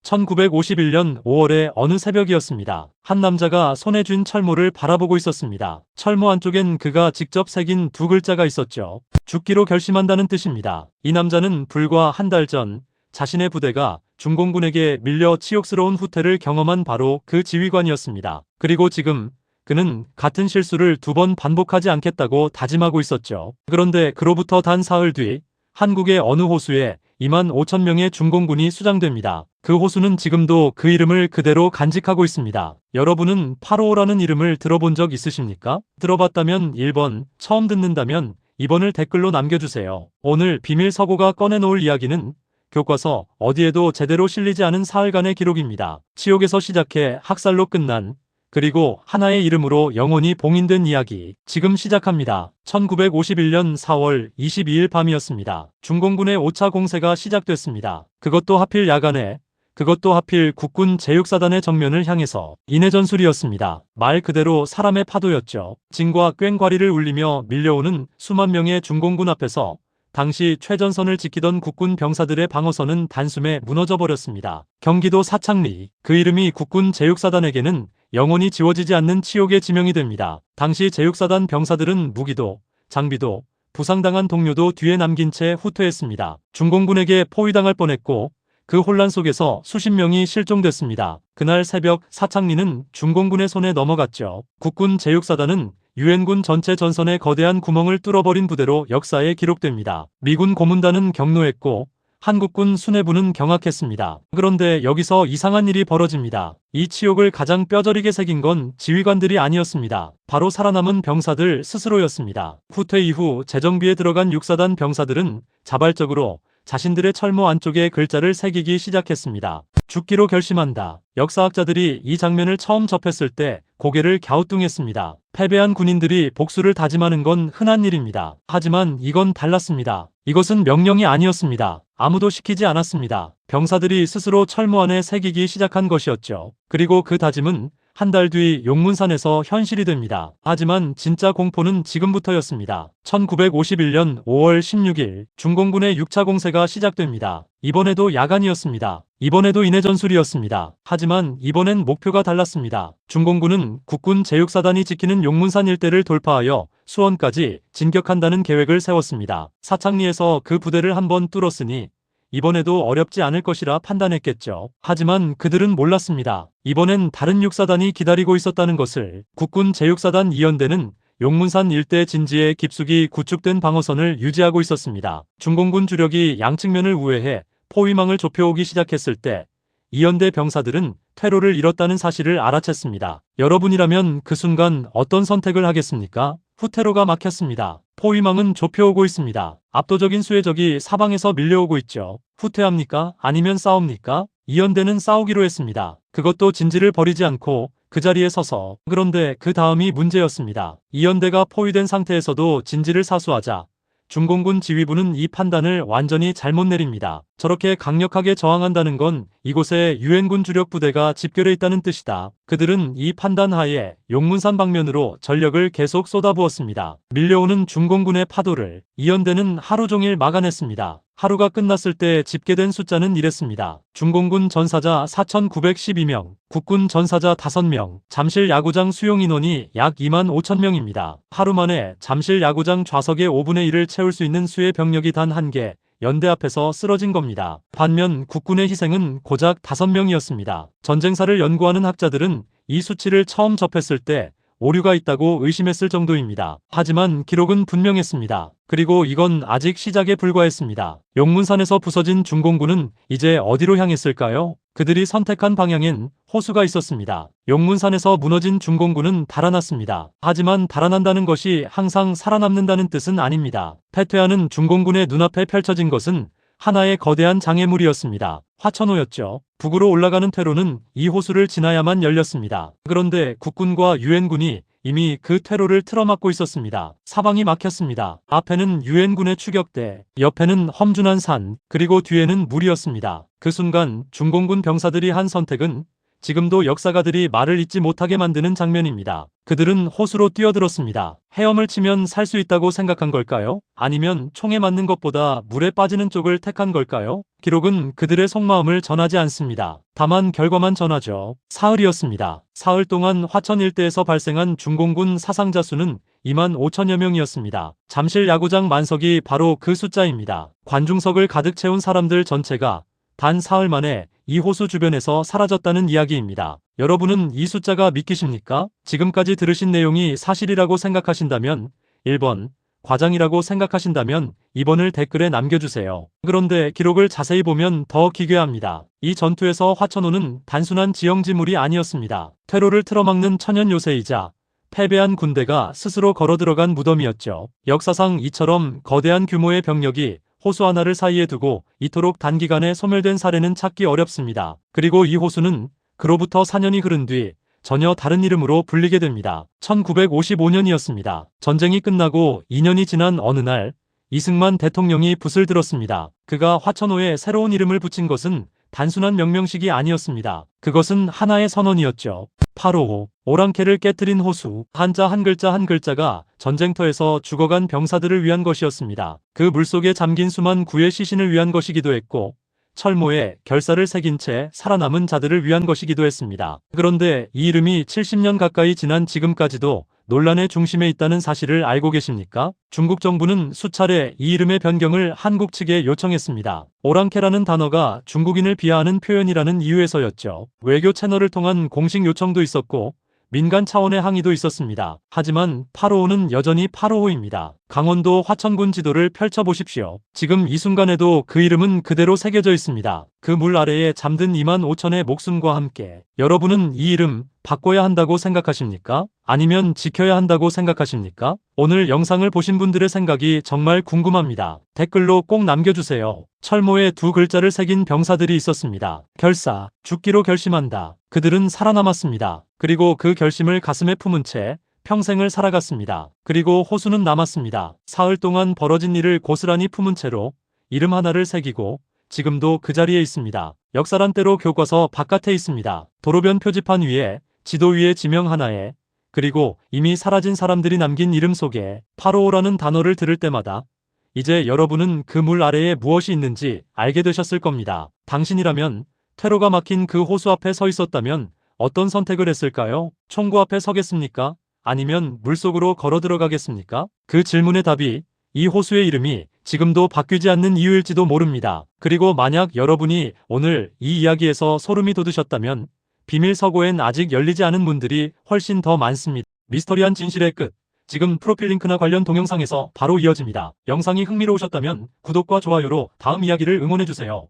1951년 5월의 어느 새벽이었습니다. 한 남자가 손에 쥔 철모를 바라보고 있었습니다. 철모 안쪽엔 그가 직접 새긴 두 글자가 있었죠. 죽기로 결심한다는 뜻입니다. 이 남자는 불과 한 달 전 자신의 부대가 중공군에게 밀려 치욕스러운 후퇴를 경험한 바로 그 지휘관이었습니다. 그리고 지금 그는 같은 실수를 두 번 반복하지 않겠다고 다짐하고 있었죠. 그런데 그로부터 단 사흘 뒤 한국의 어느 호수에 2만 5천 명의 중공군이 수장됩니다. 그 호수는 지금도 그 이름을 그대로 간직하고 있습니다. 여러분은 8호라는 이름을 들어본 적 있으십니까? 들어봤다면 1번, 처음 듣는다면 2번을 댓글로 남겨주세요. 오늘 비밀 서고가 꺼내놓을 이야기는 교과서 어디에도 제대로 실리지 않은 사흘간의 기록입니다. 치욕에서 시작해 학살로 끝난, 그리고 하나의 이름으로 영원히 봉인된 이야기 지금 시작합니다. 1951년 4월 22일 밤이었습니다. 중공군의 5차 공세가 시작됐습니다. 그것도 하필 야간에, 그것도 하필 국군 제6사단의 정면을 향해서 인해 전술이었습니다. 말 그대로 사람의 파도였죠. 진과 꽹과리를 울리며 밀려오는 수만 명의 중공군 앞에서 당시 최전선을 지키던 국군 병사들의 방어선은 단숨에 무너져 버렸습니다. 경기도 사창리, 그 이름이 국군 제6사단에게는 영원히 지워지지 않는 치욕의 지명이 됩니다. 당시 제6사단 병사들은 무기도, 장비도, 부상당한 동료도 뒤에 남긴 채 후퇴했습니다. 중공군에게 포위당할 뻔했고 그 혼란 속에서 수십 명이 실종됐습니다. 그날 새벽 사창리는 중공군의 손에 넘어갔죠. 국군 제6사단은 유엔군 전체 전선에 거대한 구멍을 뚫어버린 부대로 역사에 기록됩니다. 미군 고문단은 격노했고 한국군 수뇌부는 경악했습니다. 그런데 여기서 이상한 일이 벌어집니다. 이 치욕을 가장 뼈저리게 새긴 건 지휘관들이 아니었습니다. 바로 살아남은 병사들 스스로였습니다. 후퇴 이후 재정비에 들어간 6사단 병사들은 자발적으로 자신들의 철모 안쪽에 글자를 새기기 시작했습니다. 죽기로 결심한다. 역사학자들이 이 장면을 처음 접했을 때 고개를 갸우뚱했습니다. 패배한 군인들이 복수를 다짐하는 건 흔한 일입니다. 하지만 이건 달랐습니다. 이것은 명령이 아니었습니다. 아무도 시키지 않았습니다. 병사들이 스스로 철모 안에 새기기 시작한 것이었죠. 그리고 그 다짐은 한 달 뒤 용문산에서 현실이 됩니다. 하지만 진짜 공포는 지금부터였습니다. 1951년 5월 16일 중공군의 6차 공세가 시작됩니다. 이번에도 야간이었습니다. 이번에도 인해 전술이었습니다. 하지만 이번엔 목표가 달랐습니다. 중공군은 국군 제6사단이 지키는 용문산 일대를 돌파하여 수원까지 진격한다는 계획을 세웠습니다. 사창리에서 그 부대를 한번 뚫었으니 이번에도 어렵지 않을 것이라 판단했겠죠. 하지만 그들은 몰랐습니다. 이번엔 다른 6사단이 기다리고 있었다는 것을. 국군 제6사단 2연대는 용문산 일대 진지에 깊숙이 구축된 방어선을 유지하고 있었습니다. 중공군 주력이 양측면을 우회해 포위망을 좁혀오기 시작했을 때 2연대 병사들은 퇴로를 잃었다는 사실을 알아챘습니다. 여러분이라면 그 순간 어떤 선택을 하겠습니까? 후퇴로가 막혔습니다. 포위망은 좁혀오고 있습니다. 압도적인 수의 적이 사방에서 밀려오고 있죠. 후퇴합니까? 아니면 싸웁니까? 2연대는 싸우기로 했습니다. 그것도 진지를 버리지 않고 그 자리에 서서. 그런데 그 다음이 문제였습니다. 2연대가 포위된 상태에서도 진지를 사수하자 중공군 지휘부는 이 판단을 완전히 잘못 내립니다. 저렇게 강력하게 저항한다는 건 이곳에 유엔군 주력 부대가 집결해 있다는 뜻이다. 그들은 이 판단 하에 용문산 방면으로 전력을 계속 쏟아부었습니다. 밀려오는 중공군의 파도를 2연대는 하루 종일 막아냈습니다. 하루가 끝났을 때 집계된 숫자는 이랬습니다. 중공군 전사자 4,912명, 국군 전사자 5명, 잠실 야구장 수용 인원이 약 2만 5천 명입니다. 하루 만에 잠실 야구장 좌석의 5분의 1을 채울 수 있는 수의 병력이 단 한 개, 연대 앞에서 쓰러진 겁니다. 반면 국군의 희생은 고작 5명이었습니다. 전쟁사를 연구하는 학자들은 이 수치를 처음 접했을 때 오류가 있다고 의심했을 정도입니다. 하지만 기록은 분명했습니다. 그리고 이건 아직 시작에 불과했습니다. 용문산에서 부서진 중공군은 이제 어디로 향했을까요? 그들이 선택한 방향엔 호수가 있었습니다. 용문산에서 무너진 중공군은 달아났습니다. 하지만 달아난다는 것이 항상 살아남는다는 뜻은 아닙니다. 패퇴하는 중공군의 눈앞에 펼쳐진 것은 하나의 거대한 장애물이었습니다. 화천호였죠. 북으로 올라가는 퇴로는 이 호수를 지나야만 열렸습니다. 그런데 국군과 유엔군이 이미 그 퇴로를 틀어막고 있었습니다. 사방이 막혔습니다. 앞에는 유엔군의 추격대, 옆에는 험준한 산, 그리고 뒤에는 물이었습니다. 그 순간 중공군 병사들이 한 선택은 지금도 역사가들이 말을 잇지 못하게 만드는 장면입니다. 그들은 호수로 뛰어들었습니다. 헤엄을 치면 살 수 있다고 생각한 걸까요? 아니면 총에 맞는 것보다 물에 빠지는 쪽을 택한 걸까요? 기록은 그들의 속마음을 전하지 않습니다. 다만 결과만 전하죠. 사흘이었습니다. 사흘 동안 화천 일대에서 발생한 중공군 사상자 수는 2만 5천여 명이었습니다. 잠실 야구장 만석이 바로 그 숫자입니다. 관중석을 가득 채운 사람들 전체가 단 사흘 만에 이 호수 주변에서 사라졌다는 이야기입니다. 여러분은 이 숫자가 믿기십니까? 지금까지 들으신 내용이 사실이라고 생각하신다면 1번, 과장이라고 생각하신다면 2번을 댓글에 남겨주세요. 그런데 기록을 자세히 보면 더 기괴합니다. 이 전투에서 화천호는 단순한 지형지물이 아니었습니다. 퇴로를 틀어막는 천연 요새이자 패배한 군대가 스스로 걸어들어간 무덤이었죠. 역사상 이처럼 거대한 규모의 병력이 호수 하나를 사이에 두고 이토록 단기간에 소멸된 사례는 찾기 어렵습니다. 그리고 이 호수는 그로부터 4년이 흐른 뒤 전혀 다른 이름으로 불리게 됩니다. 1955년이었습니다. 전쟁이 끝나고 2년이 지난 어느 날 이승만 대통령이 붓을 들었습니다. 그가 화천호에 새로운 이름을 붙인 것은 단순한 명명식이 아니었습니다. 그것은 하나의 선언이었죠. 855. 오랑캐를 깨뜨린 호수. 한자 한 글자 한 글자가 전쟁터에서 죽어간 병사들을 위한 것이었습니다. 그 물속에 잠긴 수만 구의 시신을 위한 것이기도 했고 철모에 결사를 새긴 채 살아남은 자들을 위한 것이기도 했습니다. 그런데 이 이름이 70년 가까이 지난 지금까지도 논란의 중심에 있다는 사실을 알고 계십니까? 중국 정부는 수차례 이 이름의 변경을 한국 측에 요청했습니다. 오랑캐라는 단어가 중국인을 비하하는 표현이라는 이유에서였죠. 외교 채널을 통한 공식 요청도 있었고 민간 차원의 항의도 있었습니다. 하지만 855는 여전히 855입니다. 강원도 화천군 지도를 펼쳐보십시오. 지금 이 순간에도 그 이름은 그대로 새겨져 있습니다. 그 물 아래에 잠든 2만 5천의 목숨과 함께. 여러분은 이 이름 바꿔야 한다고 생각하십니까? 아니면 지켜야 한다고 생각하십니까? 오늘 영상을 보신 분들의 생각이 정말 궁금합니다. 댓글로 꼭 남겨주세요. 철모에 두 글자를 새긴 병사들이 있었습니다. 결사, 죽기로 결심한다. 그들은 살아남았습니다. 그리고 그 결심을 가슴에 품은 채 평생을 살아갔습니다. 그리고 호수는 남았습니다. 사흘 동안 벌어진 일을 고스란히 품은 채로 이름 하나를 새기고 지금도 그 자리에 있습니다. 역사란 때로 교과서 바깥에 있습니다. 도로변 표지판 위에, 지도 위에 지명 하나에, 그리고 이미 사라진 사람들이 남긴 이름 속에 855라는 단어를 들을 때마다 이제 여러분은 그 물 아래에 무엇이 있는지 알게 되셨을 겁니다. 당신이라면 퇴로가 막힌 그 호수 앞에 서 있었다면 어떤 선택을 했을까요? 총구 앞에 서겠습니까? 아니면 물속으로 걸어 들어가겠습니까? 그 질문의 답이 이 호수의 이름이 지금도 바뀌지 않는 이유일지도 모릅니다. 그리고 만약 여러분이 오늘 이 이야기에서 소름이 돋으셨다면 비밀 서고엔 아직 열리지 않은 문들이 훨씬 더 많습니다. 미스터리한 진실의 끝. 지금 프로필 링크나 관련 동영상에서 바로 이어집니다. 영상이 흥미로우셨다면 구독과 좋아요로 다음 이야기를 응원해주세요.